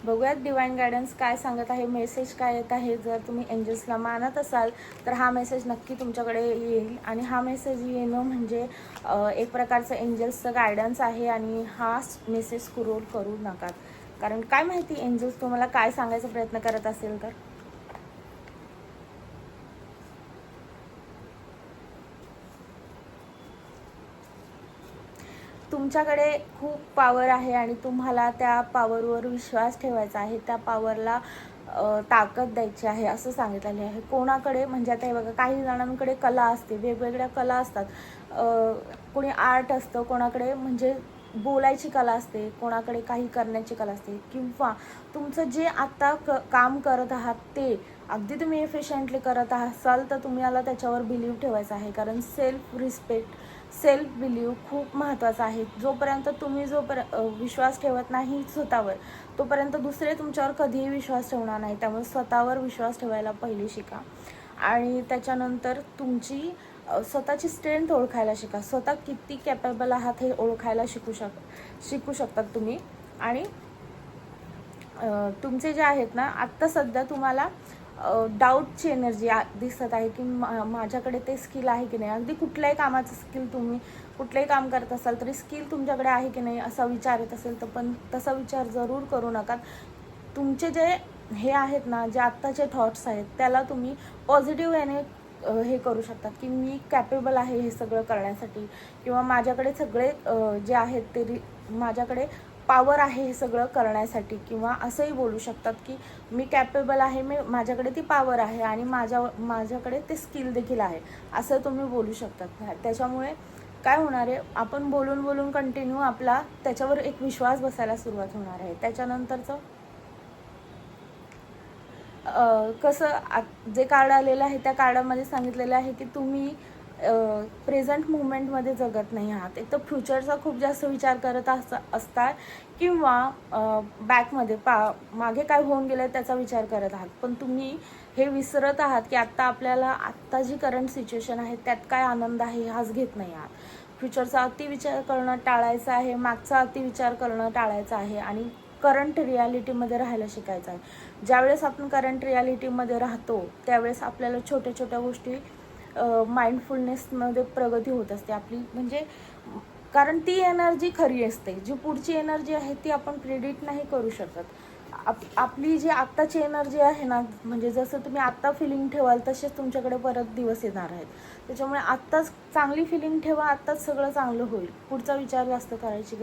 बघूयात divine guidance काय सांगत आहे, मेसेज काय येत आहे. जर तुम्ही एंजल्सला मानत असाल तर हा मेसेज नक्की तुमच्याकडे येईल. आणि हा मेसेज येणं म्हणजे एक प्रकारचं एंजल्सचं गायडन्स आहे. आणि हा मेसेज स्क्रोल करू नका, कारण काय माहिती एंजल्स तुम्हाला काय सांगायचा प्रयत्न करत असेल तर. तुमच्याकडे खूप पॉवर आहे आणि तुम्हाला त्या पॉवरवर विश्वास ठेवायचा आहे, त्या पॉवरला ताकद द्यायची आहे असं सांगितलेले आहे. कोणाकडे म्हणजे आता हे बघा, काही जणांकडे कला असते, वेगवेगळ्या कला असतात. कोणी आर्ट असतं, कोणाकडे म्हणजे बोलायची कला असते, कोणाकडे काही करण्याची कला असते. किंवा तुमचं जे आत्ता काम करत आहात ते अगदी तुम्ही एफिशियंटली करत असाल तर तुम्हाला त्याच्यावर बिलीव्ह ठेवायचं आहे. कारण सेल्फ रिस्पेक्ट, सेल्फ बिलीव्ह खूप महत्त्वाचा आहे. जोपर्यंत तुम्ही विश्वास ठेवत नाही स्वतःवर, तोपर्यंत दुसरे तुमच्यावर कधीही विश्वास ठेवणार नाही. त्यामुळे स्वतःवर विश्वास ठेवायला पहिले शिका. आणि त्याच्यानंतर तुमची स्वतःची स्ट्रेंथ ओळखायला शिका. स्वतः किती कॅपेबल आहात हे ओळखायला शिकू शकतात तुम्ही. आणि तुमचे जे आहेत ना, आत्ता सध्या तुम्हाला डाऊटची एनर्जी दिसत आहे की माझ्याकडे ते स्किल आहे की नाही. अगदी कुठल्याही कामाचं स्किल, तुम्ही कुठलंही काम करत असाल तरी स्किल तुमच्याकडे आहे की नाही असा विचार येत असेल तर पण तसा विचार जरूर करू नका. तुमचे जे हे आहेत ना, जे आत्ताचे थॉट्स आहेत त्याला तुम्ही पॉझिटिव्ह याने हे करू शकतात की मी कॅपेबल आहे हे सगळं करण्यासाठी. किंवा माझ्याकडे सगळे जे आहेत ते माझ्याकडे पॉवर आहे हे सगळं करण्यासाठी. किंवा असंही बोलू शकतात की मी कॅपेबल आहे, माझ्याकडे ती पॉवर आहे आणि माझ्याकडे ते स्किल देखील आहे, असं तुम्ही बोलू शकतात. त्याच्यामुळे काय होणार आहे, आपण बोलून बोलून कंटिन्यू आपला त्याच्यावर एक विश्वास बसायला सुरुवात होणार आहे. त्याच्यानंतरचं कसं जे कार्ड आलेलं आहे त्या कार्डामध्ये सांगितलेलं आहे की तुम्ही प्रेझेंट मुवमेंटमध्ये जगत नाही आहात. एक तर फ्युचरचा खूप जास्त विचार करत असतात किंवा बॅकमध्ये मागे काय होऊन गेलं त्याचा विचार करत आहात. पण तुम्ही हे विसरत आहात की आत्ता जी करंट सिच्युएशन आहे त्यात काय आनंद आहे हाच घेत नाही आहात. फ्युचरचा अतिविचार करणं टाळायचं आहे, मागचा अतिविचार करणं टाळायचं आहे आणि करंट रियालिटीमध्ये राहायला शिकायचं आहे. ज्यावेळेस आपण करंट रियालिटीमध्ये राहतो त्यावेळेस आपल्याला छोट्या छोट्या गोष्टी माइंडफुलनेसमध्ये प्रगती होत असते आपली. म्हणजे कारण ती एनर्जी खरी असते. जी पुढची एनर्जी आहे ती आपण प्रेडिक्ट नाही करू शकत. आपली जी आत्ताची एनर्जी आहे ना, म्हणजे जसं तुम्ही आत्ता फिलिंग ठेवाल तसेच तुमच्याकडे परत दिवस येणार आहेत. त्याच्यामुळे आत्ताच चांगली फिलिंग ठेवा, आत्ताच सगळं चांगलं होईल. पुढचा विचार जास्त करायची गरज